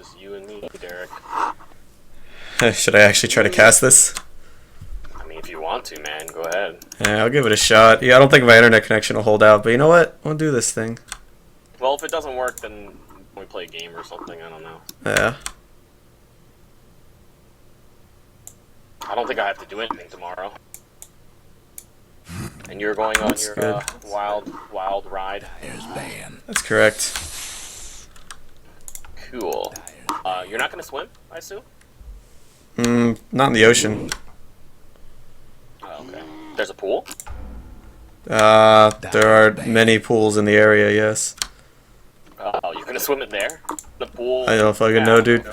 just you and me, Derek. Should I actually try to cast this? I mean, if you want to, man, go ahead. Yeah, I'll give it a shot. Yeah, I don't think my internet connection will hold out, but you know what? We'll do this thing. Well, if it doesn't work, then we play a game or something. I don't know. Yeah. I don't think I have to do anything tomorrow. And you're going on That's your wild ride. That's correct. Cool. You're not gonna swim, I assume? Not in the ocean. Oh, okay. There's a pool? There are many pools in the area, yes. Oh, you're gonna swim in there? The pool? I don't fucking know, dude.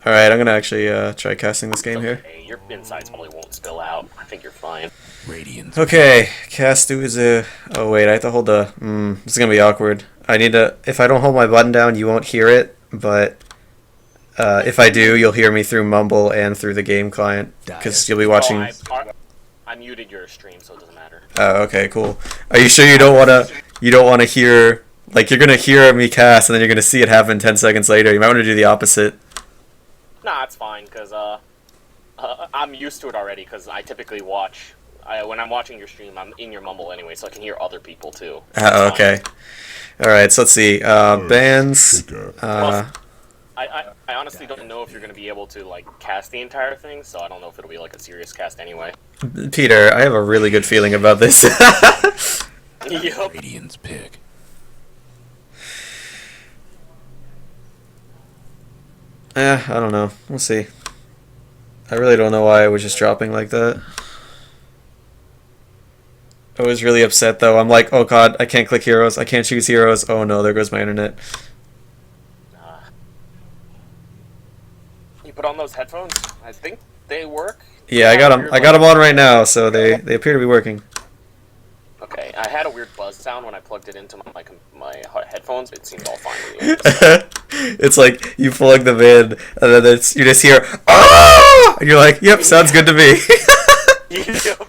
Alright, I'm gonna actually try casting this game here. Okay, your insides probably won't spill out. I think you're fine. Okay, cast is a... Oh wait, I have to hold the... this is gonna be awkward. I need to... If I don't hold my button down, you won't hear it, but... if I do, you'll hear me through Mumble and through the game client, because you'll be watching... Oh, I muted your stream, so it doesn't matter. Oh, okay, cool. Are you sure you don't wanna hear... Like, you're gonna hear me cast, and then you're gonna see it happen 10 seconds later. You might want to do the opposite. Nah, it's fine, because I'm used to it already, because I typically watch... when I'm watching your stream, I'm in your Mumble anyway, so I can hear other people, too. Oh, okay. Alright, so let's see. Bands... I honestly don't know if you're going to be able to, like, cast the entire thing, so I don't know if it'll be, like, a serious cast anyway. Peter, I have a really good feeling about this. Yup. Radiant's pick. I don't know. We'll see. I really don't know why I was just dropping like that. I was really upset, though. I'm like, oh god, I can't click heroes. I can't choose heroes. Oh no, there goes my internet. You put on those headphones? I think they work. Yeah, I got them. I got them on right now, so they appear to be working. Okay, I had a weird buzz sound when I plugged it into my headphones. It seemed all fine with you. It's like you plug them in, and then you just hear, ah! And you're like, yep, sounds good to me. Yep.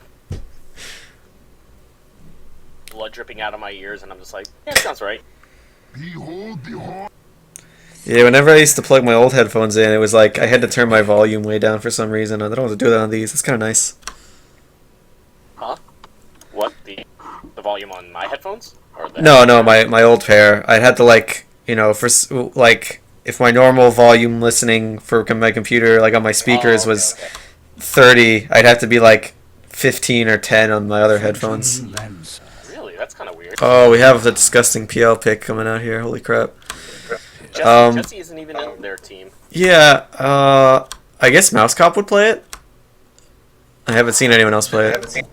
Blood dripping out of my ears, and I'm just like, yeah, sounds right. Yeah, whenever I used to plug my old headphones in, it was like I had to turn my volume way down for some reason. I don't have to do that on these. It's kind of nice. Huh? What? The volume on my headphones? Or the No, my old pair. I had to, like, you know, for like if my normal volume listening for my computer, like on my speakers, was 30, I'd have to be like 15 or 10 on my other headphones. Really? That's kind of weird. Oh, we have the disgusting PL pick coming out here. Holy crap. Jesse isn't even in their team. Yeah, I guess Mousecop would play it. I haven't seen anyone else play it.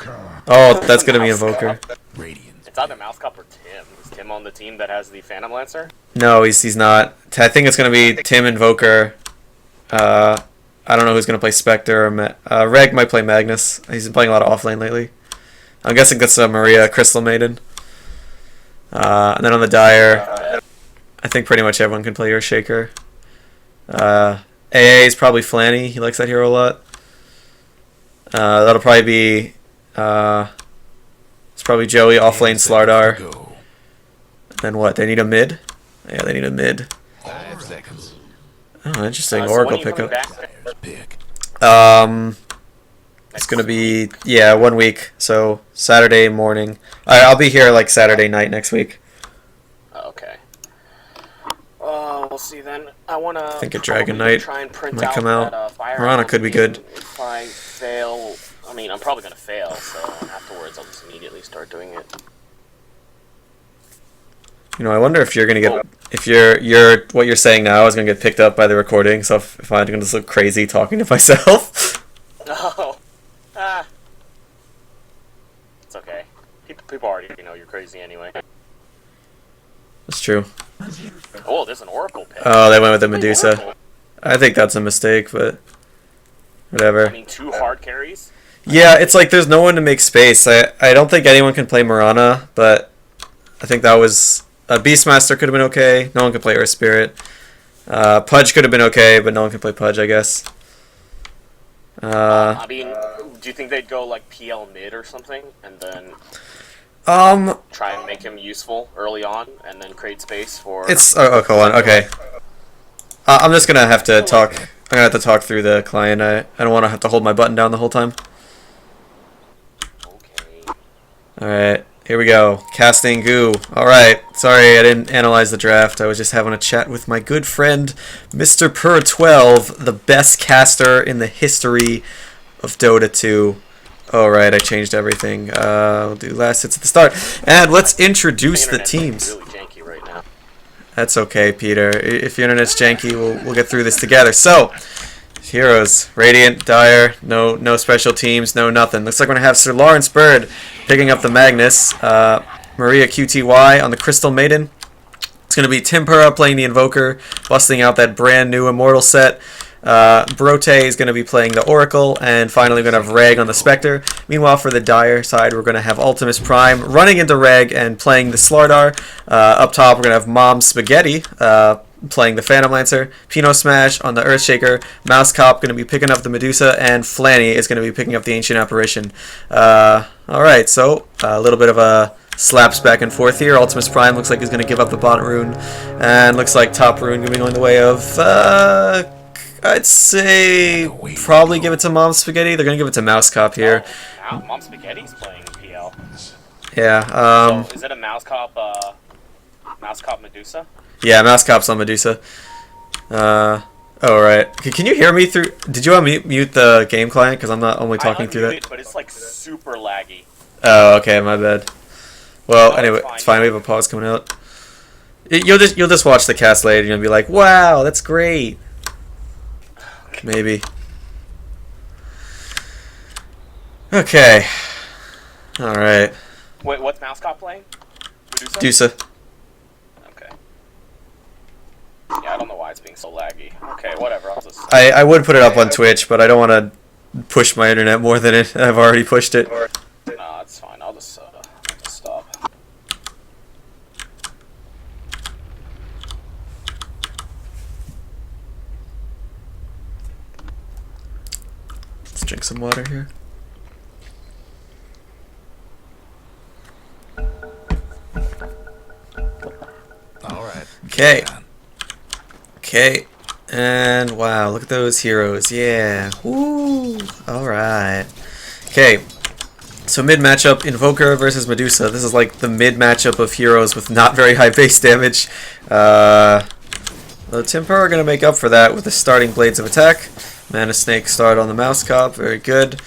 Oh, that's gonna be Invoker. It's either Mousecop or Tim. Is Tim on the team that has the Phantom Lancer? No, he's not. I think it's gonna be Tim Invoker. I don't know who's gonna play Spectre or Reg might play Magnus. He's been playing a lot of offlane lately. I'm guessing that's Maria Crystal Maiden. And then on the Dire, I think pretty much everyone can play your Shaker. AA is probably Flanny. He likes that hero a lot. That'll probably be... it's probably Joey, offlane Slardar. And then what? They need a mid? Yeah, they need a mid. 5 seconds. Oh, interesting. So Oracle when are you pickup. coming back? It's gonna be, yeah, 1 week. So Saturday morning. I'll be here like Saturday night next week. Okay. We'll see then. I think a Dragon Knight try and print might come out. Fire Mirana could be good. If I fail, I mean, I'm probably gonna fail. So afterwards, I'll just immediately start doing it. You know, I wonder if you're gonna get, if what you're saying now is gonna get picked up by the recording. So if I'm gonna just look crazy talking to myself. Oh, it's okay. People already know you're crazy anyway. That's true. Oh, there's an Oracle pick. Oh, they went with the Medusa. I think that's a mistake, but whatever. I mean, 2 hard carries? Yeah, it's like there's no one to make space. I don't think anyone can play Mirana, but I think that was... Beastmaster could have been okay. No one could play Earth Spirit. Pudge could have been okay, but no one can play Pudge, I guess. I mean, do you think they'd go like PL mid or something, and then try and make him useful early on, and then create space for... It's... Oh, hold on. Okay. I'm just gonna have to talk. I'm gonna have to talk through the client. I don't want to have to hold my button down the whole time. Okay. All right, here we go. Casting goo. All right. Sorry, I didn't analyze the draft. I was just having a chat with my good friend, Mr. Purutweleve, the best caster in the history of Dota 2. All right, I changed everything. We'll do last hits at the start, and let's introduce the teams. Really janky right now. That's okay, Peter. If your internet's janky, we'll get through this together. So, heroes: Radiant, Dire, no special teams, no nothing. Looks like we're gonna have SirLawrenceBird picking up the Magnus, mariaqty on the Crystal Maiden. It's gonna be Timpura playing the Invoker, busting out that brand new Immortal set. BROTE is going to be playing the Oracle, and finally we're going to have Reg on the Spectre. Meanwhile, for the Dire side, we're going to have AltemusPrime running into Reg and playing the Slardar. Up top, we're going to have Mousecop playing the Phantom Lancer, PinoSmash on the Earthshaker, Mousecop going to be picking up the Medusa, and Flanny is going to be picking up the Ancient Apparition. Alright, so a little bit of a slaps back and forth here. AltemusPrime looks like he's going to give up the bottom rune, and looks like top rune going in the way of... I'd say probably give it to Mom Spaghetti. They're going to give it to Mousecop here. Oh, Mom Spaghetti's playing PL. Yeah. So is it a Mousecop Medusa? Yeah, Mousecop's on Medusa. Oh, right. Can you hear me through... Did you want me mute the game client? Because I'm not only talking through that. It, but it's like super laggy. Oh, okay, my bad. Well, anyway, it's fine. We have a pause coming out. You'll just watch the cast later and you'll be like, wow, that's great. Maybe. Okay. Alright. Wait, what's Mousecop playing? Medusa? Okay. Yeah, I don't know why it's being so laggy. Okay, whatever. I'll just... I would put it up on Twitch, but I don't want to push my internet more than I've already pushed it. Nah, it's fine. I'll just stop. Let's drink some water here. Alright. Okay. Okay. And wow, look at those heroes. Yeah. Woo. Alright. Okay. So mid matchup, Invoker versus Medusa. This is like the mid matchup of heroes with not very high base damage. The Timpura are going to make up for that with the starting Blades of Attack. Mana Snake start on the Mousecop. Very good.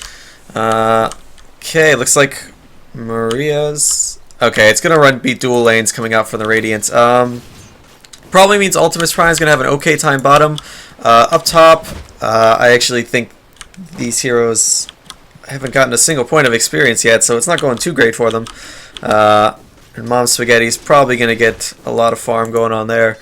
Okay, looks like Maria's... Okay, it's going to beat dual lanes coming out from the Radiant. Probably means AltemusPrime is going to have an okay time bottom. Up top, I actually think these heroes haven't gotten a single point of experience yet, so it's not going too great for them. And Mom Spaghetti's probably going to get a lot of farm going on there.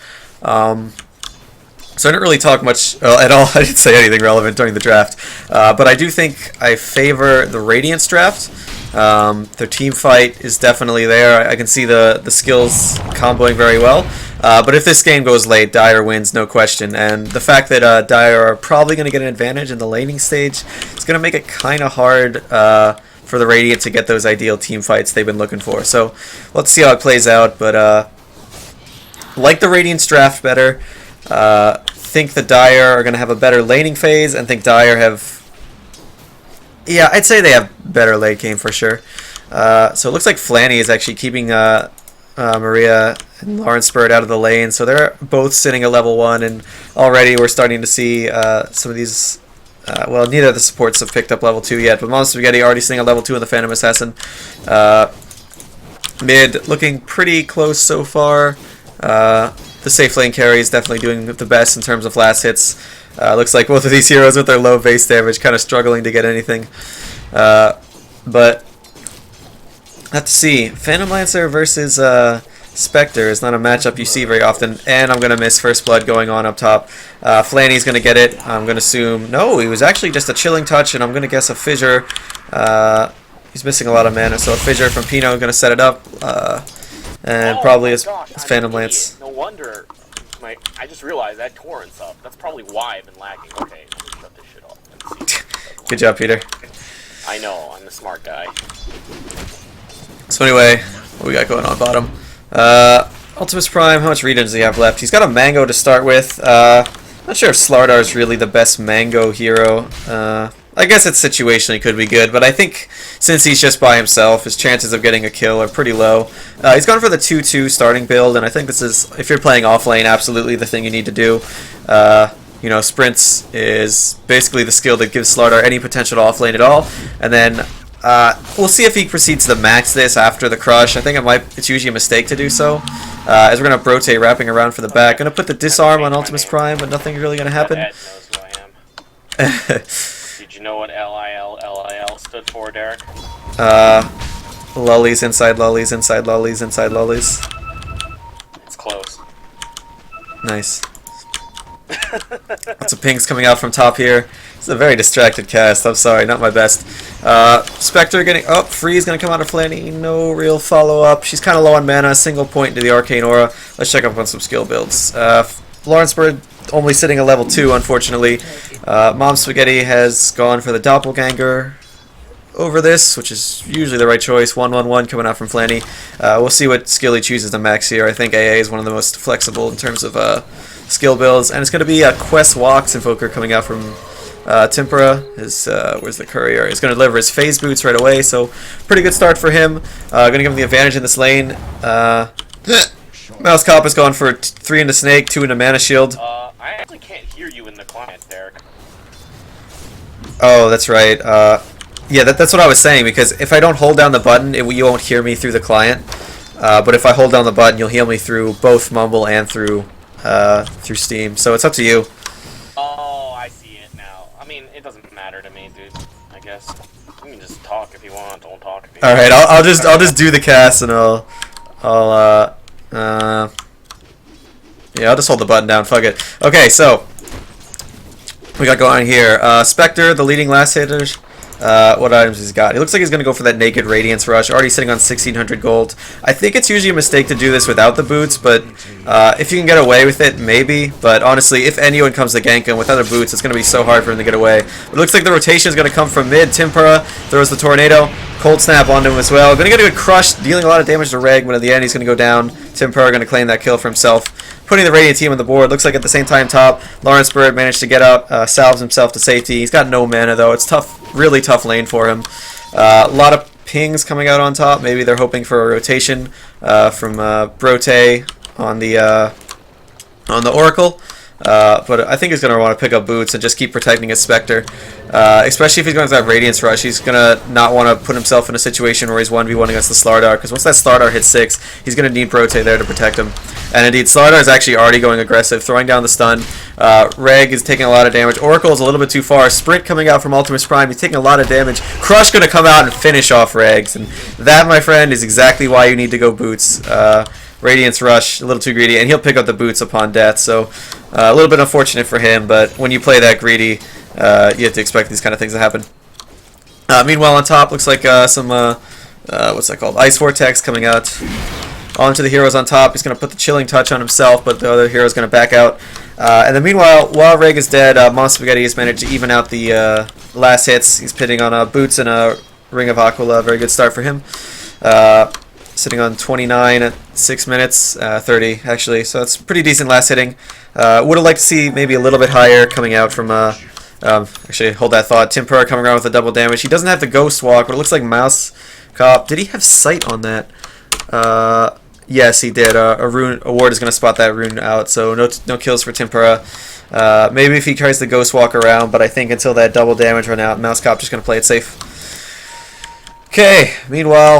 So I didn't really talk much at all. I didn't say anything relevant during the draft. But I do think I favor the Radiance draft. Their team fight is definitely there. I can see the skills comboing very well. But if this game goes late, Dire wins, no question. And the fact that Dire are probably going to get an advantage in the laning stage is going to make it kind of hard for the Radiant to get those ideal team fights they've been looking for. So let's see how it plays out. But like the Radiance draft better. Think the Dire are going to have a better laning phase, and think Dire have... Yeah, I'd say they have better late game for sure. So it looks like Flanny is actually keeping Maria and LawrenceBird out of the lane, so they're both sitting at level 1, and already we're starting to see some of these... well, neither of the supports have picked up level 2 yet, but Mom Spaghetti already sitting at level 2 in the Phantom Assassin. Mid looking pretty close so far. The safe lane carry is definitely doing the best in terms of last hits. Looks like both of these heroes with their low base damage kind of struggling to get anything. But have to see. Phantom Lancer versus Spectre is not a matchup you see very often. And I'm going to miss First Blood going on up top. Flanny's going to get it. I'm going to assume... No, he was actually just a Chilling Touch, and I'm going to guess a Fissure. He's missing a lot of mana, so a Fissure from Pino is going to set it up. And probably his Phantom Lance. No wonder. I just realized that torrent's up. That's probably why I've been lagging. Okay, let me shut this shit off and see. Good job, Peter. I know, I'm the smart guy. So anyway, what we got going on bottom? AltemusPrime, how much regen does he have left? He's got a Mango to start with. Not sure if Slardar is really the best Mango hero. I guess it's situationally could be good, but I think since he's just by himself, his chances of getting a kill are pretty low. He's gone for the 2-2 starting build, and I think this is, if you're playing off lane, absolutely the thing you need to do. You know, sprints is basically the skill that gives Slardar any potential to off lane at all, and then we'll see if he proceeds to max this after the crush. I think it's usually a mistake to do so. As we're going to BROTE wrapping around for the back. Going to put the disarm on AltemusPrime, but nothing's really going to happen. Ed knows who I am. Did you know what LIL stood for, Derek? Lullies inside lullies, inside lullies, inside lullies. It's close. Nice. Lots of pings coming out from top here. It's a very distracted cast. I'm sorry, not my best. Spectre getting up. Freeze going to come out of Flanny. No real follow-up. She's kind of low on mana. Single point into the Arcane Aura. Let's check up on some skill builds. LawrenceBird only sitting at level 2, unfortunately. Mom Spaghetti has gone for the Doppelganger over this, which is usually the right choice. 1-1-1 coming out from Flanny. We'll see what skill he chooses to max here. I think AA is one of the most flexible in terms of skill builds. And it's going to be a Quest Walks Invoker coming out from Timpura. Where's the courier? He's going to deliver his phase boots right away, so pretty good start for him. Going to give him the advantage in this lane. Mousecop has gone for 3 into Snake, 2 into Mana Shield. I actually can't hear you in the client, Derek. Oh, that's right. Yeah, that's what I was saying, because if I don't hold down the button, you won't hear me through the client. But if I hold down the button, you'll hear me through both Mumble and through Steam. So it's up to you. Oh, I see it now. I mean, it doesn't matter to me, dude. I guess you can just talk if you want. Don't talk if you All right, I'll just do the cast, and yeah, I'll just hold the button down. Fuck it. Okay, so we got going on here. Spectre, the leading last hitters. What items he's got? He looks like he's going to go for that Naked Radiance Rush. Already sitting on 1,600 gold. I think it's usually a mistake to do this without the boots, but if you can get away with it, maybe. But honestly, if anyone comes to gank him without the boots, it's going to be so hard for him to get away. It looks like the rotation is going to come from mid. Timpura throws the Tornado. Cold Snap onto him as well. Going to get a good crush, dealing a lot of damage to Reg, but at the end he's going to go down. Timpura going to claim that kill for himself. Putting the Radiant team on the board. Looks like at the same time top, LawrenceBird managed to get out, salves himself to safety. He's got no mana though. It's tough, really tough lane for him. A lot of pings coming out on top. Maybe they're hoping for a rotation from BROTE on the Oracle. But I think he's going to want to pick up boots and just keep protecting his Spectre. Especially if he's going to have Radiance Rush, he's going to not want to put himself in a situation where he's 1v1 against the Slardar, because once that Slardar hits 6, he's going to need BROTE there to protect him. And indeed, Slardar is actually already going aggressive, throwing down the stun. Reg is taking a lot of damage. Oracle is a little bit too far. Sprint coming out from AltemusPrime. He's taking a lot of damage. Crush going to come out and finish off Regs. And that, my friend, is exactly why you need to go boots. Radiance Rush, a little too greedy, and he'll pick up the boots upon death. So a little bit unfortunate for him, but when you play that greedy, you have to expect these kind of things to happen. Meanwhile, on top, looks like some, what's that called? Ice Vortex coming out. Onto the heroes on top. He's going to put the Chilling Touch on himself, but the other hero's going to back out. And then meanwhile, while Reg is dead, Mom Spaghetti has managed to even out the last hits. He's pitting on boots and a Ring of Aquila. Very good start for him. Sitting on 29 at 6 minutes, 30 actually, so it's pretty decent last hitting. Would have liked to see maybe a little bit higher coming out from, actually hold that thought, Timpura coming around with the double damage. He doesn't have the Ghost Walk, but it looks like Mousecop, did he have sight on that? Yes, he did. A ward is going to spot that rune out, so no kills for Timpura. Maybe if he tries the Ghost Walk around, but I think until that double damage run out, Mousecop just going to play it safe. Okay, meanwhile,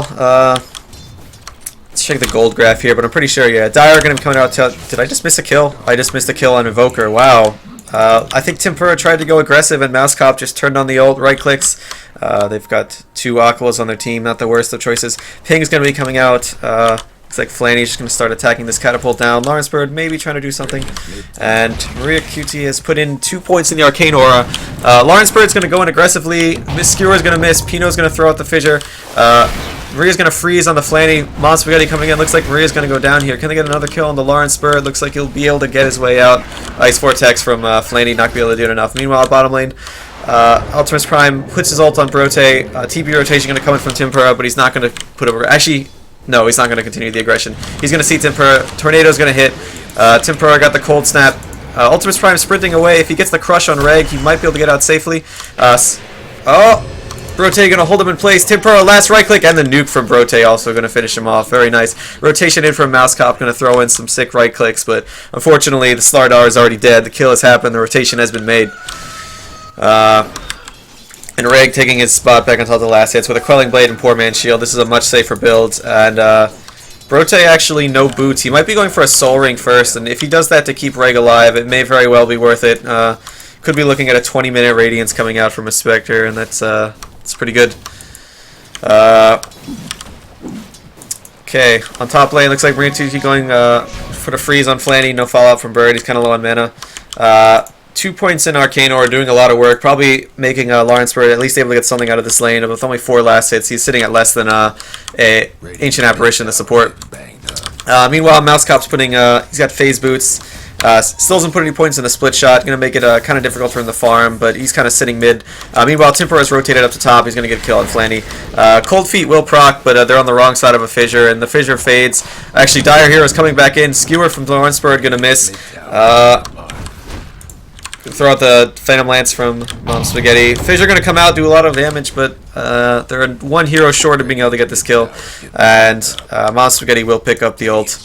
let's check the gold graph here, but I'm pretty sure, yeah, Dire going to be coming out. Did I just miss a kill? I just missed a kill on Invoker. Wow. I think Timpura tried to go aggressive, and Mousecop just turned on the ult, right clicks. They've got 2 Aquilas on their team, not the worst of choices. Ping's going to be coming out. Looks like Flanny's just going to start attacking this catapult down. LawrenceBird maybe trying to do something. And mariaqty has put in 2 points in the Arcane Aura. LawrenceBird's going to go in aggressively. Miss Skewer's going to miss. Pino's going to throw out the Fissure. Maria's going to freeze on the Flanny. Mom Spaghetti coming in. Looks like Maria's going to go down here. Can they get another kill on the LawrenceBird? Looks like he'll be able to get his way out. Ice Vortex from Flanny, not be able to do it enough. Meanwhile, bottom lane, AltemusPrime puts his ult on BROTE. TP rotation going to come in from Timpura, but he's not going to put over... Actually, no, he's not going to continue the aggression. He's going to see Timpura. Tornado's going to hit. Timpura got the Cold Snap. AltemusPrime sprinting away. If he gets the crush on Reg, he might be able to get out safely. BROTE gonna hold him in place. Timpura, last right click, and the nuke from BROTE also gonna finish him off. Very nice. Rotation in from Mousecop, gonna throw in some sick right clicks, but unfortunately the Slardar is already dead. The kill has happened, the rotation has been made. And Reg taking his spot back on top of the last hits with a Quelling Blade and Poor Man's Shield. This is a much safer build, and BROTE actually no boots. He might be going for a Soul Ring first, and if he does that to keep Reg alive, it may very well be worth it. Could be looking at a 20-minute Radiance coming out from a Spectre, and that's pretty good. Okay, on top lane, looks like mariaqty going for the freeze on Flanny. No fallout from Bird. He's kind of low on mana. 2 points in Arcane Ore, doing a lot of work. Probably making LawrenceBird at least able to get something out of this lane. With only 4 last hits, he's sitting at less than a Ancient Apparition to support. Meanwhile, Mousecop's putting. He's got phase boots. Still doesn't put any points in the split shot. Going to make it kind of difficult for him to farm, but he's kind of sitting mid. Meanwhile, Timpura is rotated up to top. He's going to get a kill on Flanny. Cold Feet will proc, but they're on the wrong side of a fissure, and the fissure fades. Actually, Dire Hero is coming back in. Skewer from LawrenceBird going to miss. Throw out the Phantom Lance from Mom Spaghetti. Fissure going to come out, do a lot of damage, but they're 1 hero short of being able to get this kill. And Mom Spaghetti will pick up the ult.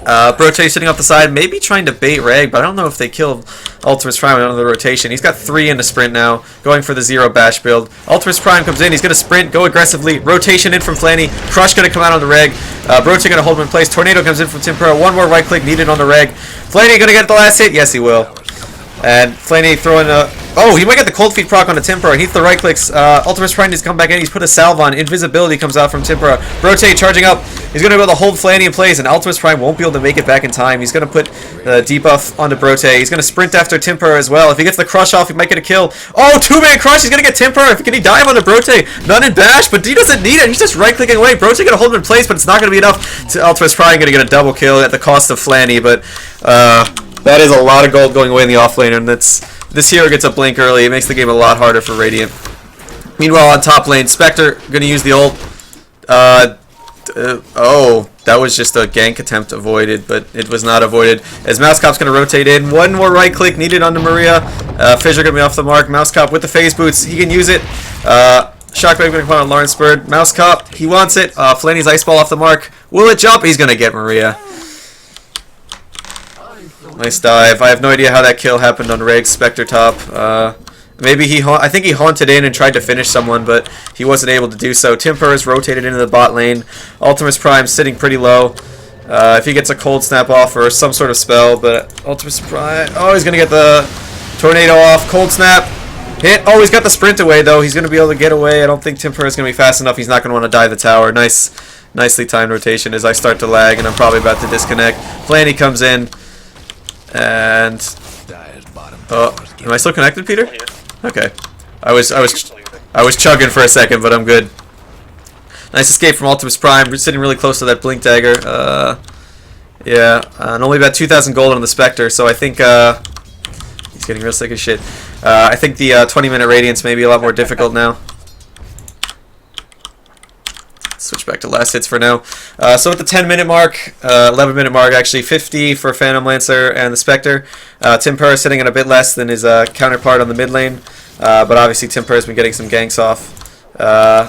BROTE sitting off the side, maybe trying to bait Reg, but I don't know if they kill AltemusPrime on the rotation. He's got 3 in the sprint now, going for the 0 bash build. AltemusPrime comes in, he's going to sprint, go aggressively. Rotation in from Flanny. Crush going to come out on the Reg. BROTE going to hold him in place. Tornado comes in from Timpura. 1 more right click needed on the Reg. Flanny going to get the last hit? Yes, he will. And Flanny throwing a... Oh, he might get the Cold Feet proc on the Timpura. He hits the right clicks. AltemusPrime needs to come back in. He's put a salve on. Invisibility comes out from Timpura. BROTE charging up. He's going to be able to hold Flanny in place, and AltemusPrime won't be able to make it back in time. He's going to put the debuff onto BROTE. He's going to sprint after Timpura as well. If he gets the crush off, he might get a kill. Oh, 2-man crush. He's going to get Timpura. Can he dive onto BROTE? None in bash, but he doesn't need it. He's just right-clicking away. BROTE going to hold him in place, but it's not going to be enough. AltemusPrime going to get a double kill at the cost of Flanny, but that is a lot of gold going away in the offlane, and this hero gets a blink early. It makes the game a lot harder for Radiant. Meanwhile, on top lane, Spectre going to use the ult. Oh, that was just a gank attempt avoided, but it was not avoided. As Mousecop's going to rotate in. 1 more right click needed onto Maria. Fissure going to be off the mark. Mousecop with the phase boots. He can use it. Shockwave going to come on LawrenceBird. Mousecop, he wants it. Flanny's Ice Ball off the mark. Will it jump? He's going to get Maria. Nice dive. I have no idea how that kill happened on Reg's Spectre top. Maybe I think he haunted in and tried to finish someone, but he wasn't able to do so. Timpura is rotated into the bot lane. AltemusPrime sitting pretty low. If he gets a cold snap off or some sort of spell, but AltemusPrime... Oh, he's going to get the tornado off. Cold snap. Hit. Oh, he's got the sprint away, though. He's going to be able to get away. I don't think Timpura is going to be fast enough. He's not going to want to dive the tower. Nicely timed rotation as I start to lag, and I'm probably about to disconnect. Flanny comes in. And am I still connected, Peter? Okay. I was chugging for a second, but I'm good. Nice escape from AltemusPrime. We're sitting really close to that blink dagger. Yeah, and only about 2,000 gold on the Spectre, so I think he's getting real sick of shit. I think the 20-minute Radiance may be a lot more difficult now. Switch back to last hits for now. So at the 10-minute mark, 11-minute mark actually, 50 for Phantom Lancer and the Spectre. Timpura sitting at a bit less than his counterpart on the mid lane, but obviously Timpura's been getting some ganks off.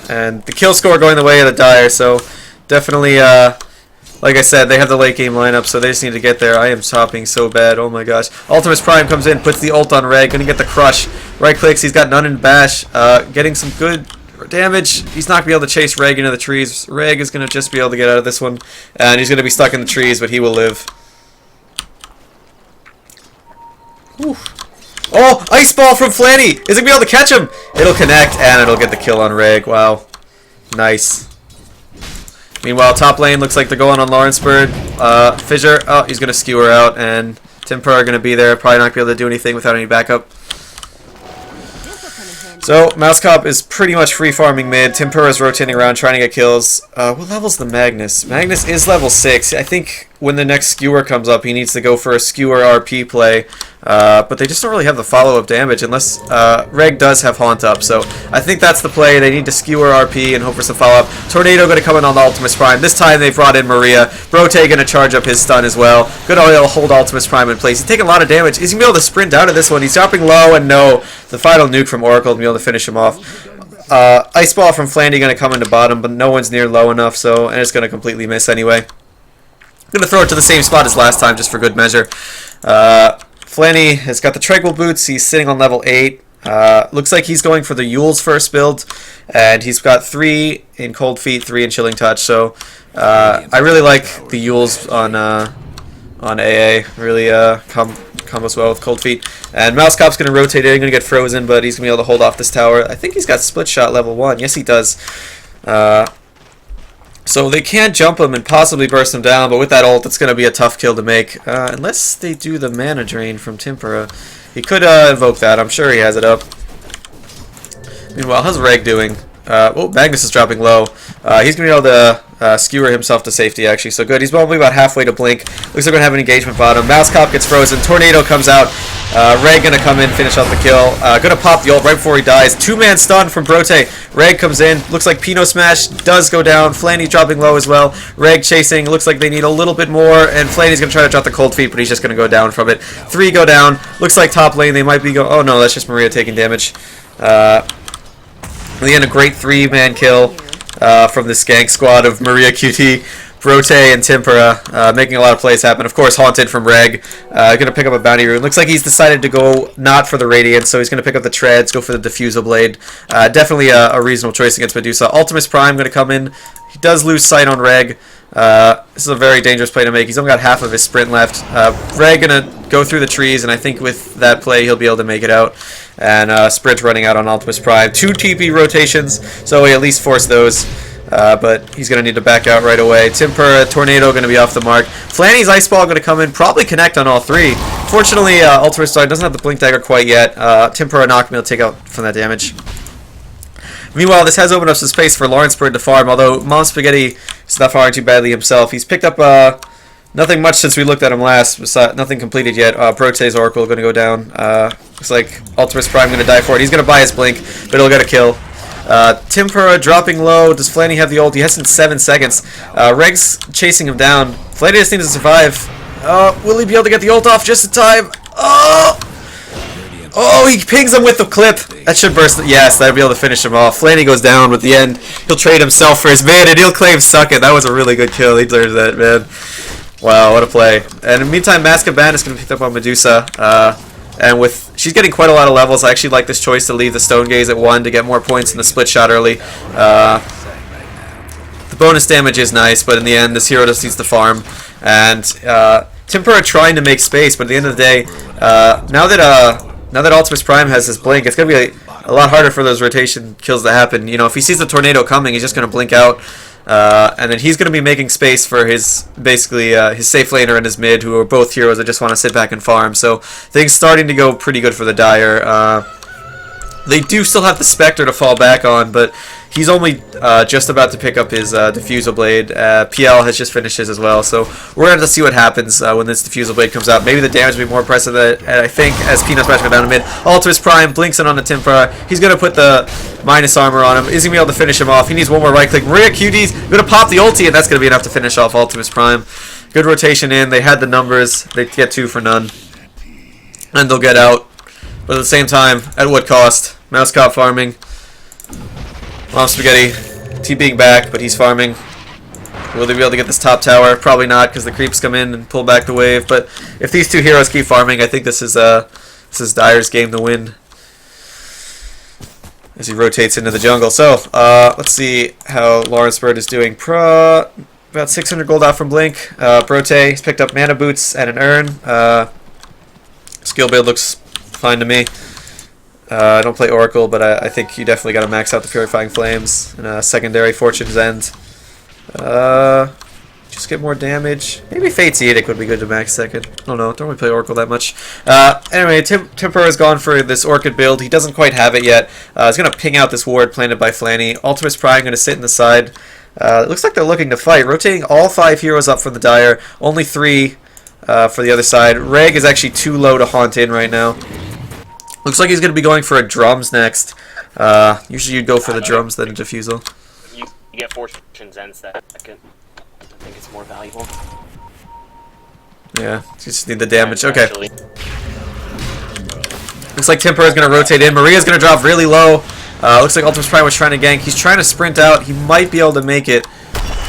And the kill score going the way of the Dire, so definitely, like I said, they have the late game lineup, so they just need to get there. I am topping so bad, oh my gosh. AltemusPrime comes in, puts the ult on Reg, gonna get the crush. Right clicks, he's got none in bash, getting some good damage. He's not going to be able to chase Reg into the trees. Reg is going to just be able to get out of this one. And he's going to be stuck in the trees, but he will live. Whew. Oh, Ice Ball from Flanny! Is it going to be able to catch him? It'll connect, and it'll get the kill on Reg. Wow. Nice. Meanwhile, top lane looks like they're going on LawrenceBird. Fissure, oh, he's going to skewer out, and Timpura are going to be there. Probably not going to be able to do anything without any backup. So, Mousecop is pretty much free farming mid. Timpura is rotating around trying to get kills. What level's the Magnus? Magnus is level 6. I think when the next skewer comes up, he needs to go for a skewer RP play. But they just don't really have the follow-up damage unless Reg does have Haunt up. So I think that's the play. They need to skewer RP and hope for some follow-up. Tornado going to come in on the AltemusPrime. This time they brought in Maria. BROTE going to charge up his stun as well. Good oil hold AltemusPrime in place. He's taking a lot of damage. Is he going to be able to sprint out of this one? He's dropping low, and no. The final nuke from Oracle to be able to finish him off. Ice Ball from Flanny going to come into bottom, but no one's near low enough, and it's going to completely miss anyway. I'm going to throw it to the same spot as last time, just for good measure. Flanny has got the Tranquil Boots. He's sitting on level 8. Looks like he's going for the Yule's first build, and he's got 3 in Cold Feet, 3 in Chilling Touch. So I really like the Yule's on AA. Really combos well with Cold Feet. And Mousecop's going to rotate in, going to get frozen, but he's going to be able to hold off this tower. I think he's got Split Shot level 1. Yes, he does. So they can't jump him and possibly burst him down, but with that ult, it's going to be a tough kill to make. Unless they do the mana drain from Timpura. He could invoke that. I'm sure he has it up. Meanwhile, how's Reg doing? Magnus is dropping low. He's going to be able to skewer himself to safety, actually. So good. He's probably about halfway to blink. Looks like we're going to have an engagement bottom. Mousecop gets frozen. Tornado comes out. Reg going to come in, finish off the kill. Going to pop the ult right before he dies. 2-man stun from BROTE. Reg comes in. Looks like PinoSmash does go down. Flanny dropping low as well. Reg chasing. Looks like they need a little bit more. And Flanny's going to try to drop the Cold Feet, but he's just going to go down from it. 3 go down. Looks like top lane they might be going... Oh, no, that's just Maria taking damage. In the end, a great 3-man kill from the Skank squad of mariaqty, BROTE, and Timpura, making a lot of plays happen. Of course, Haunted from Reg, going to pick up a Bounty Rune. Looks like he's decided to go not for the Radiant, so he's going to pick up the Treads, go for the Diffusal Blade. Definitely a reasonable choice against Medusa. AltemusPrime going to come in. He does lose sight on Reg. This is a very dangerous play to make. He's only got half of his sprint left. Reg going to go through the trees, and I think with that play, he'll be able to make it out. And sprint running out on AltemusPrime. 2 TP rotations, so he at least forced those. But he's going to need to back out right away. Timpura, Tornado going to be off the mark. Flanny's Ice Ball going to come in, probably connect on all 3. Fortunately, AltemusPrime doesn't have the Blink Dagger quite yet. Timpura knocked me to take out from that damage. Meanwhile, this has opened up some space for LawrenceBird to farm, although Mom Spaghetti is not farming too badly himself. He's picked up nothing much since we looked at him last. Nothing completed yet. BROTE's Oracle going to go down. Looks like AltemusPrime going to die for it. He's going to buy his Blink, but he'll get a kill. Timpura dropping low. Does Flanny have the ult? He has in 7 seconds. Reg's chasing him down. Flanny just needs to survive. Will he be able to get the ult off just in time? Oh, he pings him with the clip. That should burst. Yes, that'll be able to finish him off. Flanny goes down with the end. He'll trade himself for his man, and he'll claim Suck It. That was a really good kill. He deserves that, man. Wow, what a play. And in the meantime, Maskaban is going to pick up on Medusa. And she's getting quite a lot of levels. I actually like this choice to leave the Stone Gaze at 1 to get more points in the split shot early. The bonus damage is nice, but in the end, this hero just needs to farm. And Timpura trying to make space, but at the end of the day, now that AltemusPrime has his Blink, it's going to be a lot harder for those rotation kills to happen. You know, if he sees the Tornado coming, he's just going to blink out. And then he's going to be making space for his, basically, his safe laner and his mid, who are both heroes that just want to sit back and farm. So things starting to go pretty good for the Dire. They do still have the Spectre to fall back on, but he's only just about to pick up his Diffusal Blade. PL has just finished his as well, so we're going to have to see what happens when this Diffusal Blade comes out. Maybe the damage will be more impressive, I think, as PinoSmash goes down to mid. AltemusPrime blinks in on the Timpura. He's going to put the minus armor on him. Is he going to be able to finish him off? He needs one more right click. mariaqty's going to pop the ulti, and that's going to be enough to finish off AltemusPrime. Good rotation in. They had the numbers. They get 2 for none. And they'll get out. But at the same time, at what cost? Mousecop farming. Mom Spaghetti TPing back, but he's farming. Will they be able to get this top tower? Probably not, because the creeps come in and pull back the wave. But if these 2 heroes keep farming, I think this is Dire's game to win. As he rotates into the jungle. So, let's see how LawrenceBird is doing. About 600 gold out from Blink. BROTE, he's picked up Mana Boots and an Urn. Skill build looks fine to me. I don't play Oracle, but I think you definitely got to max out the Purifying Flames and a secondary Fortune's End. Just get more damage. Maybe Fate's Edict would be good to max second. I don't know. Don't really play Oracle that much. Anyway, Timpura has gone for this Orchid build. He doesn't quite have it yet. He's going to ping out this ward planted by Flanny. AltemusPrime going to sit in the side. It looks like they're looking to fight. Rotating all 5 heroes up from the Dire. Only 3 for the other side. Reg is actually too low to haunt in right now. Looks like he's going to be going for a drums next. Usually you'd go for the drums than a diffusal. You get Fortune's End second. I think it's more valuable. Yeah, you just need the damage. Okay. Actually. Looks like Timpura is going to rotate in. Maria's going to drop really low. Looks like AltemusPrime was trying to gank. He's trying to sprint out. He might be able to make it.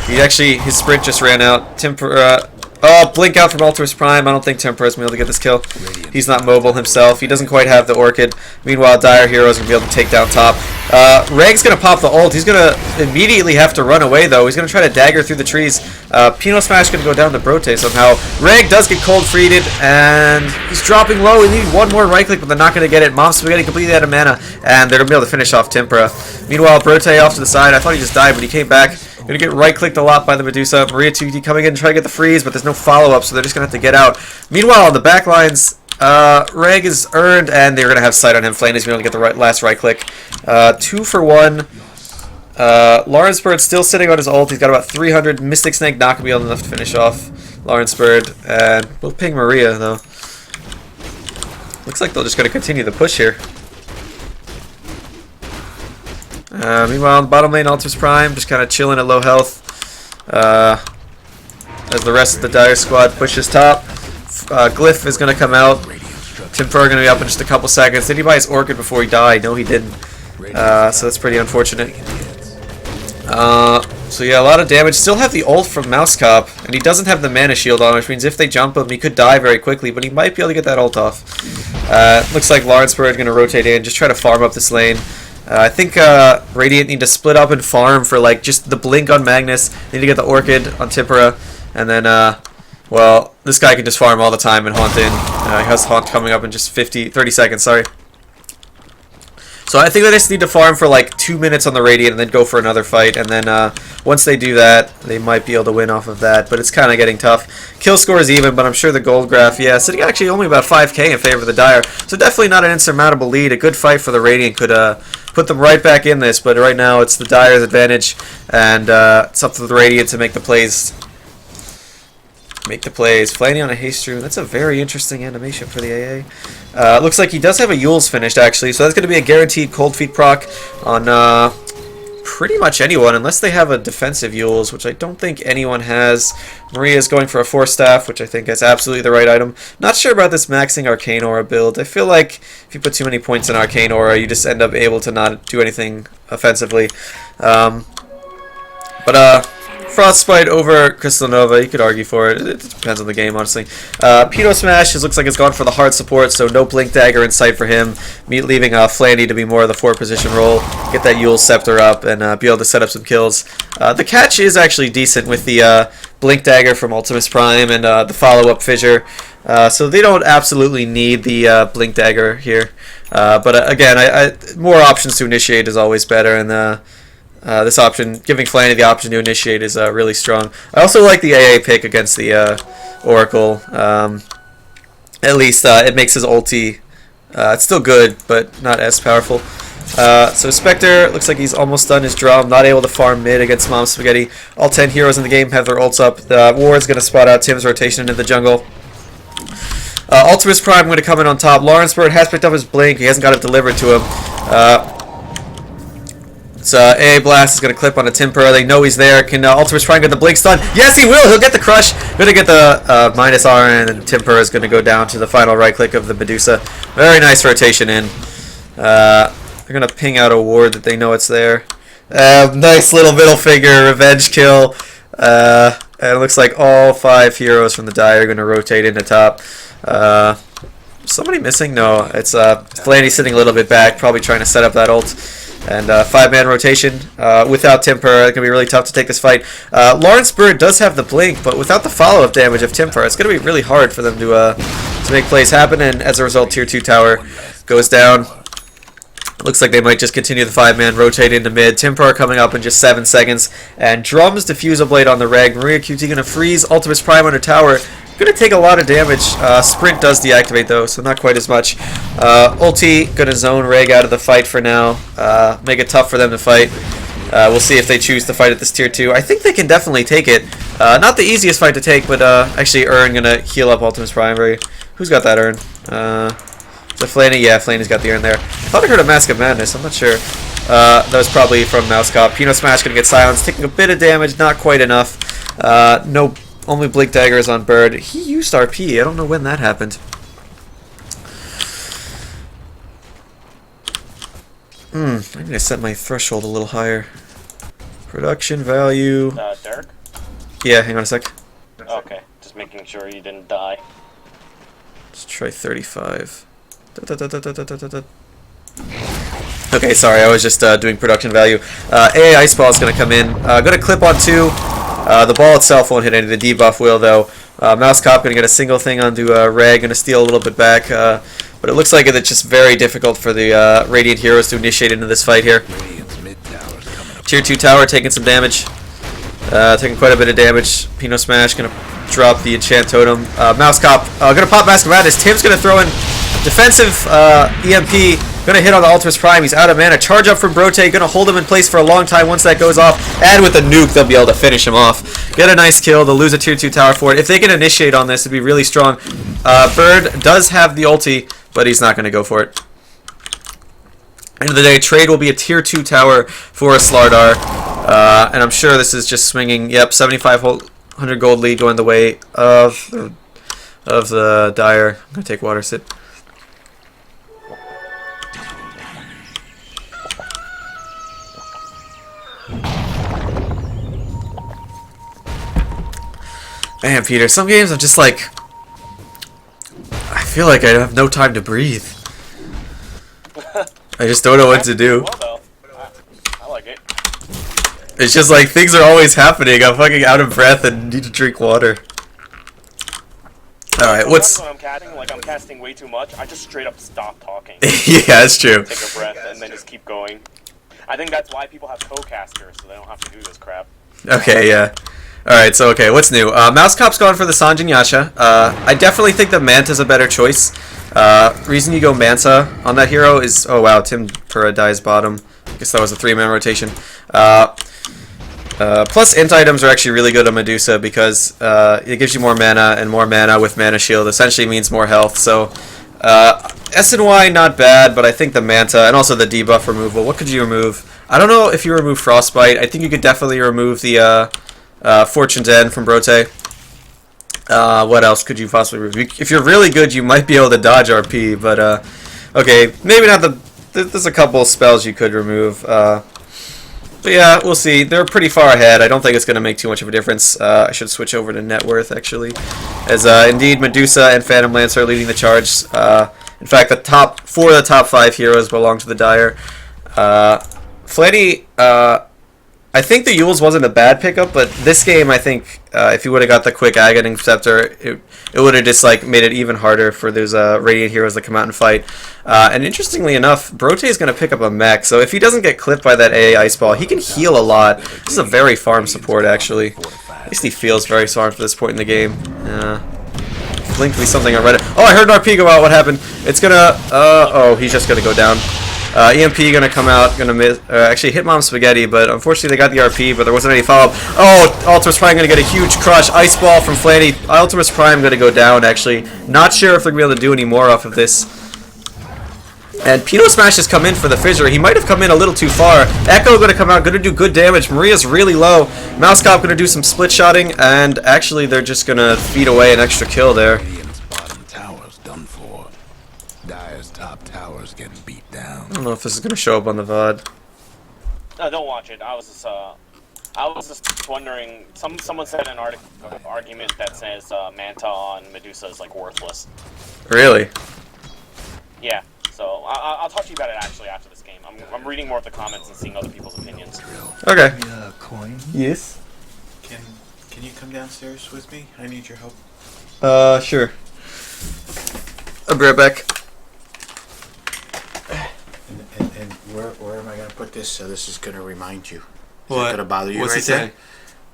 His sprint just ran out. Timpura. Oh, blink out from AltemusPrime. I don't think Timpura's going to be able to get this kill. He's not mobile himself. He doesn't quite have the Orchid. Meanwhile, Dire Hero's going to be able to take down top. Reg's going to pop the ult. He's going to immediately have to run away, though. He's going to try to dagger through the trees. PinoSmash going to go down to BROTE somehow. Reg does get cold freeded, and he's dropping low. We need one more right click, but they're not going to get it. Mousecop completely out of mana, and they're going to be able to finish off Timpura. Meanwhile, BROTE off to the side. I thought he just died, but he came back. Going to get right-clicked a lot by the Medusa. mariaqty coming in to try to get the freeze, but there's no follow-up, so they're just going to have to get out. Meanwhile, on the back lines, Reg is earned, and they're going to have sight on him. Flanny's going to get the last right-click. 2 for 1. LawrenceBird still sitting on his ult. He's got about 300. Mystic Snake not going to be able enough to finish off LawrenceBird. And we'll ping Maria, though. Looks like they're just going to continue the push here. Meanwhile, on the bottom lane, AltemusPrime just kind of chilling at low health as the rest of the Dire squad pushes top. Glyph is going to come out. Timpura going to be up in just a couple seconds. Did he buy his Orchid before he died? No, he didn't. So that's pretty unfortunate. So yeah, a lot of damage. Still have the ult from Mousecop, and he doesn't have the mana shield on, which means if they jump him, he could die very quickly, but he might be able to get that ult off. Looks like LawrenceBird is going to rotate in, just try to farm up this lane. I think Radiant need to split up and farm for like just the blink on Magnus. They need to get the Orchid on Timpura, and then well, this guy can just farm all the time and haunt in. He has haunt coming up in just 30 seconds. Sorry. So I think they just need to farm for like 2 minutes on the Radiant and then go for another fight. And then once they do that, they might be able to win off of that. But it's kind of getting tough. Kill score is even, but I'm sure the gold graph, yeah, sitting actually only about 5k in favor of the Dire. So definitely not an insurmountable lead. A good fight for the Radiant could put them right back in this. But right now it's the Dire's advantage. And it's up to the Radiant to make the plays. Flanny on a haste rune. That's a very interesting animation for the AA. Looks like he does have a Yule's finished, actually. So that's going to be a guaranteed Cold Feet proc on pretty much anyone, unless they have a defensive Yule's, which I don't think anyone has. Maria's going for a Force Staff, which I think is absolutely the right item. Not sure about this maxing Arcane Aura build. I feel like if you put too many points in Arcane Aura, you just end up able to not do anything offensively. Frostbite over Crystal Nova, you could argue for it. It depends on the game, honestly. PinoSmash looks like it's gone for the hard support, so no Blink Dagger in sight for him. Leaving Flanny to be more of the 4-position role. Get that Yule Scepter up and be able to set up some kills. The catch is actually decent with the Blink Dagger from AltemusPrime and the follow-up Fissure. So they don't absolutely need the Blink Dagger here. But again, more options to initiate is always better, and this option, giving Flanny the option to initiate, is really strong. I also like the AA pick against the Oracle. At least it makes his ulti. It's still good, but not as powerful. So Spectre looks like he's almost done his drum. Not able to farm mid against Mom Spaghetti. All 10 heroes in the game have their ults up. The Ward's going to spot out Tim's rotation into the jungle. AltemusPrime going to come in on top. LawrenceBird has picked up his blink. He hasn't got it delivered to him. So AA Blast is going to clip on a Timpura. They know he's there. Can AltemusPrime get the blink stun? Yes, he will. He'll get the crush. Going to get the -R, and Timpura is going to go down to the final right click of the Medusa. Very nice rotation in. They're going to ping out a ward that they know it's there. Nice little middle figure revenge kill. And it looks like all 5 heroes from the Dire are going to rotate into top. Somebody missing? No, it's Flanny sitting a little bit back, probably trying to set up that ult. And 5-man rotation without Timpura. It's going to be really tough to take this fight. LawrenceBird does have the blink, but without the follow-up damage of Timpura, it's going to be really hard for them to make plays happen. And as a result, Tier 2 tower goes down. Looks like they might just continue the 5-man, rotate into mid. Timpura coming up in just 7 seconds. And drums Diffuser Blade on the Reg. mariaqty going to freeze AltemusPrime under tower. Going to take a lot of damage. Sprint does deactivate though, so not quite as much. Ulti going to zone Reg out of the fight for now. Make it tough for them to fight. We'll see if they choose to fight at this tier 2. I think they can definitely take it. Not the easiest fight to take, but actually Urn gonna heal up AltemusPrime. Who's got that Urn? Is it Flanny? Yeah, Flanny's got the Urn there. I thought I heard a Mask of Madness. I'm not sure. That was probably from Mousecop. PinoSmash gonna get silenced, taking a bit of damage, not quite enough. No, only Blink Daggers on Bird. He used RP. I don't know when that happened. I need to set my threshold a little higher. Production value. Derek? Yeah, hang on a sec. Okay, just making sure you didn't die. Let's try 35. Okay, sorry, I was just doing production value. AA Ice Ball is going to come in. Going to clip on 2. The ball itself won't hit any. The debuff will, though. Mousecop going to get a single thing onto Rag. Going to steal a little bit back. But it looks like it's just very difficult for the Radiant Heroes to initiate into this fight here. Tier 2 tower taking some damage. Taking quite a bit of damage. PinoSmash going to drop the enchant totem. Mousecop going to pop Mask of Madness. Tim's going to throw in defensive EMP. Going to hit on the AltemusPrime. He's out of mana. Charge up from BROTE. Going to hold him in place for a long time once that goes off. And with the nuke, they'll be able to finish him off. Get a nice kill. They'll lose a tier 2 tower for it. If they can initiate on this, it'd be really strong. Bird does have the ulti, but he's not going to go for it. End of the day, trade will be a tier 2 tower for a Slardar. And I'm sure this is just swinging. Yep, 7,500 gold lead going the way of the Dire. I'm going to take water sip. Man, Peter, some games I'm just like, I feel like I have no time to breathe. I just don't know what to do. Well, though, I like it. It's just like things are always happening. I'm fucking out of breath and need to drink water. Alright, what's... When I'm casting, like I'm casting way too much, I just straight up stop talking. Yeah, that's true. Take a breath and then just keep going. I think that's why people have co-casters, so they don't have to do this crap. Okay, yeah. Alright, so okay, what's new? Mousecop's gone for the Sanjin Yasha. I definitely think the Manta's a better choice. Reason you go Manta on that hero is... Oh wow, Timpura dies bottom. I guess that was a 3-man rotation. Plus int items are actually really good on Medusa because it gives you more mana, and more mana with Mana Shield essentially means more health. So S and Y not bad, but I think the Manta and also the debuff removal. What could you remove? I don't know if you remove Frostbite. I think you could definitely remove the Fortune's End from BROTE. What else could you possibly remove? If you're really good, you might be able to dodge RP, but okay, maybe not the... There's a couple spells you could remove. But yeah, we'll see. They're pretty far ahead. I don't think it's going to make too much of a difference. I should switch over to net worth, actually. As indeed, Medusa and Phantom Lance are leading the charge. In fact, the top 4 of the top 5 heroes belong to the Dire. Flanny, I think the Yules wasn't a bad pickup, but this game, I think, if you would have got the quick Aghating Scepter, it would have just like made it even harder for those Radiant heroes to come out and fight. And interestingly enough, BROTE is going to pick up a mech, so if he doesn't get clipped by that AA Ice Ball, he can heal a lot. This is a very farm support, actually. At least he feels very farm for this point in the game. Linked me something on Reddit. Oh, I heard an RP go out. What happened? It's gonna... oh, he's just gonna go down. EMP gonna come out, gonna miss, actually hit Mom Spaghetti, but unfortunately they got the RP, but there wasn't any follow-up. Oh, AltemusPrime gonna get a huge crush. Ice Ball from Flanny. AltemusPrime gonna go down, actually. Not sure if they're gonna be able to do any more off of this. And PinoSmash has come in for the Fissure. He might have come in a little too far. Echo gonna come out, gonna do good damage. Maria's really low. Mousecop gonna do some split-shotting, and actually they're just gonna feed away an extra kill there. I don't know if this is gonna show up on the VOD. No, don't watch it. I was just wondering. Someone said an argument that says Manta on Medusa is like worthless. Really? Yeah. So I'll talk to you about it actually after this game. I'm reading more of the comments and seeing other people's opinions. Okay. Coin? Yes. Can you come downstairs with me? I need your help. Sure. I'll be right back. And where am I going to put this so this is going to remind you? Is What? it going to bother you What's right it say? there?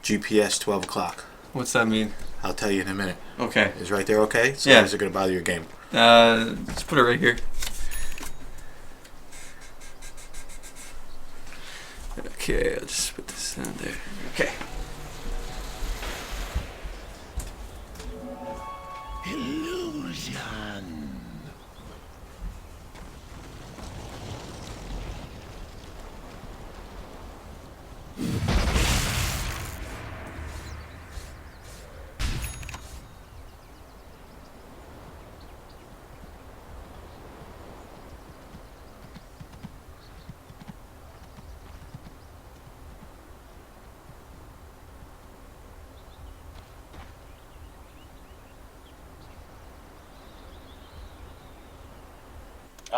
GPS 12 o'clock. What's that mean? I'll tell you in a minute. Okay. Is right there okay? So Yeah. is it going to bother your game? Just put it right here. Okay, I'll just put this down there. Okay. Illusion.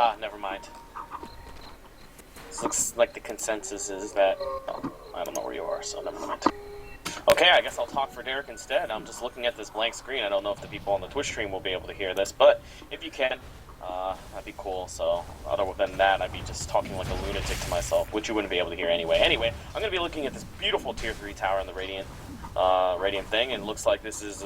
Ah, never mind. This looks like the consensus is that... Oh, I don't know where you are, so never mind. Okay, I guess I'll talk for Derek instead. I'm just looking at this blank screen. I don't know if the people on the Twitch stream will be able to hear this, but if you can, that'd be cool. So, other than that, I'd be just talking like a lunatic to myself, which you wouldn't be able to hear anyway. Anyway, I'm going to be looking at this beautiful Tier 3 tower in the Radiant thing, and it looks like this is...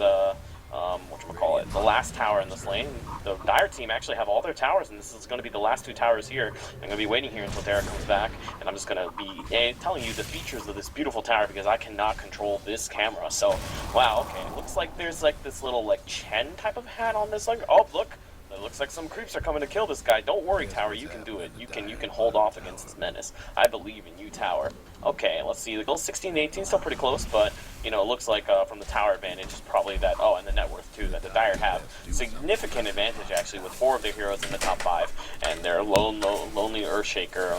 whatchamacallit, the last tower in this lane. The Dire team actually have all their towers, and this is going to be the last 2 towers here. I'm going to be waiting here until Derek comes back, and I'm just going to be telling you the features of this beautiful tower because I cannot control this camera. So, wow, okay, it looks like there's like this little like Chen type of hat on this. Like, oh, look. It looks like some creeps are coming to kill this guy. Don't worry, Tower. You can do it. You can hold off against this menace. I believe in you, Tower. Okay, let's see. The goals 16 to 18 still pretty close, but you know, it looks like from the tower advantage is probably that. Oh, and the net worth too. That the Dire have significant advantage actually with 4 of their heroes in the top 5, and their lonely Earthshaker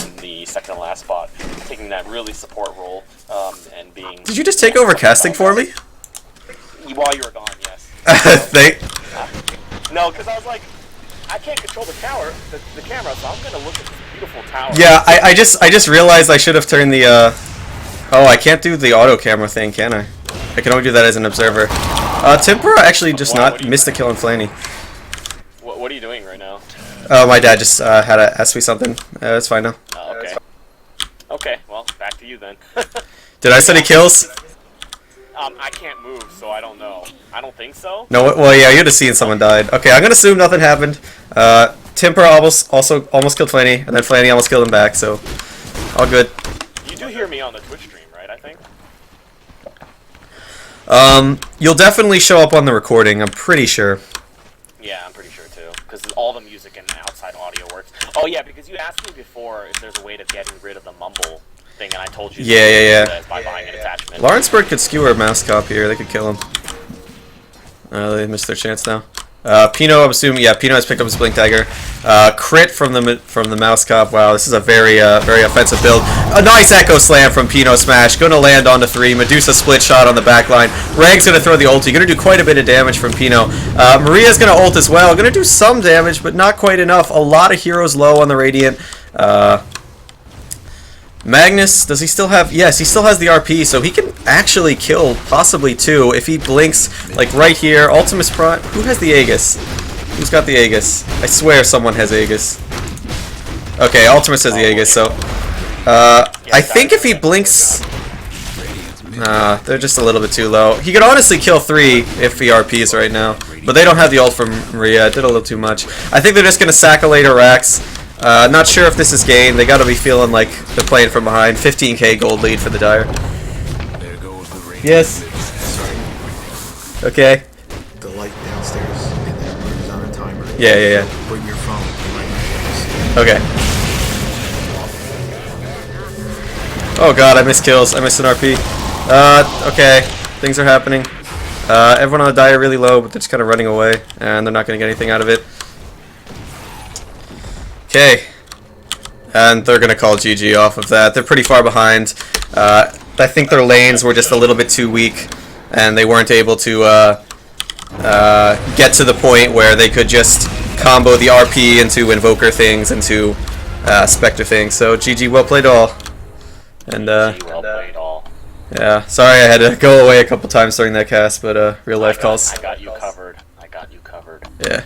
in the second to last spot, taking that really support role and being. Did you just take over casting for me? While you were gone, yes. No, because I was like, I can't control the tower, the camera, so I'm gonna look at this beautiful tower. Yeah, I just realized I should have turned the oh, I can't do the auto camera thing, can I? I can only do that as an observer. Timpura actually just missed a kill on Flanny. What are you doing right now? Oh, my dad just had to ask me something. It's fine now. Okay. Okay, well, back to you then. Did I set any kills? I can't move, so I don't know. I don't think so. No, well, yeah, you'd have seen someone died. Okay, I'm gonna assume nothing happened. Timpura almost killed Flanny, and then Flanny almost killed him back, so all good. You do hear me on the Twitch stream, right, I think? You'll definitely show up on the recording, I'm pretty sure. Yeah, I'm pretty sure too, because all the music and outside audio works. Oh yeah, because you asked me before if there's a way of getting rid of the mumble thing, and I told you by buying an attachment. LawrenceBird could skewer Mousecop here, they could kill him. They missed their chance now. Pino, I'm assuming, yeah, Pino has picked up his Blink Dagger. Crit from the Mousecop. Wow, this is a very offensive build. A nice Echo Slam from PinoSmash. Gonna land onto 3. Medusa split shot on the back line. Reg's gonna throw the ulti. Gonna do quite a bit of damage from Pino. Maria's gonna ult as well. Gonna do some damage, but not quite enough. A lot of heroes low on the Radiant. Magnus, does he still have... Yes, he still has the RP, so he can actually kill possibly 2 if he blinks, like, right here. AltemusPrime... Who has the Aegis? Who's got the Aegis? I swear someone has Aegis. Okay, Altimus has the Aegis, so... I think if he blinks... they're just a little bit too low. He could honestly kill 3 if he RPs right now, but they don't have the ult from Maria. It did a little too much. I think they're just going to sack a later Rax. Not sure if this is gain. They gotta be feeling like they're playing from behind. 15k gold lead for the Dire. There goes the ring. Yes. Okay. The light downstairs and then is on a timer. Yeah. Bring your phone. Okay. Oh god, I missed kills. I missed an RP. Okay. Things are happening. Everyone on the Dire really low, but they're just kind of running away, and they're not gonna get anything out of it. Okay, and they're going to call GG off of that. They're pretty far behind. I think their lanes were just a little bit too weak, and they weren't able to get to the point where they could just combo the RP into Invoker things, into Spectre things. So GG, well played all. And well played all. Yeah, sorry I had to go away a couple times during that cast, but real life calls. I got you covered. I got you covered. Yeah.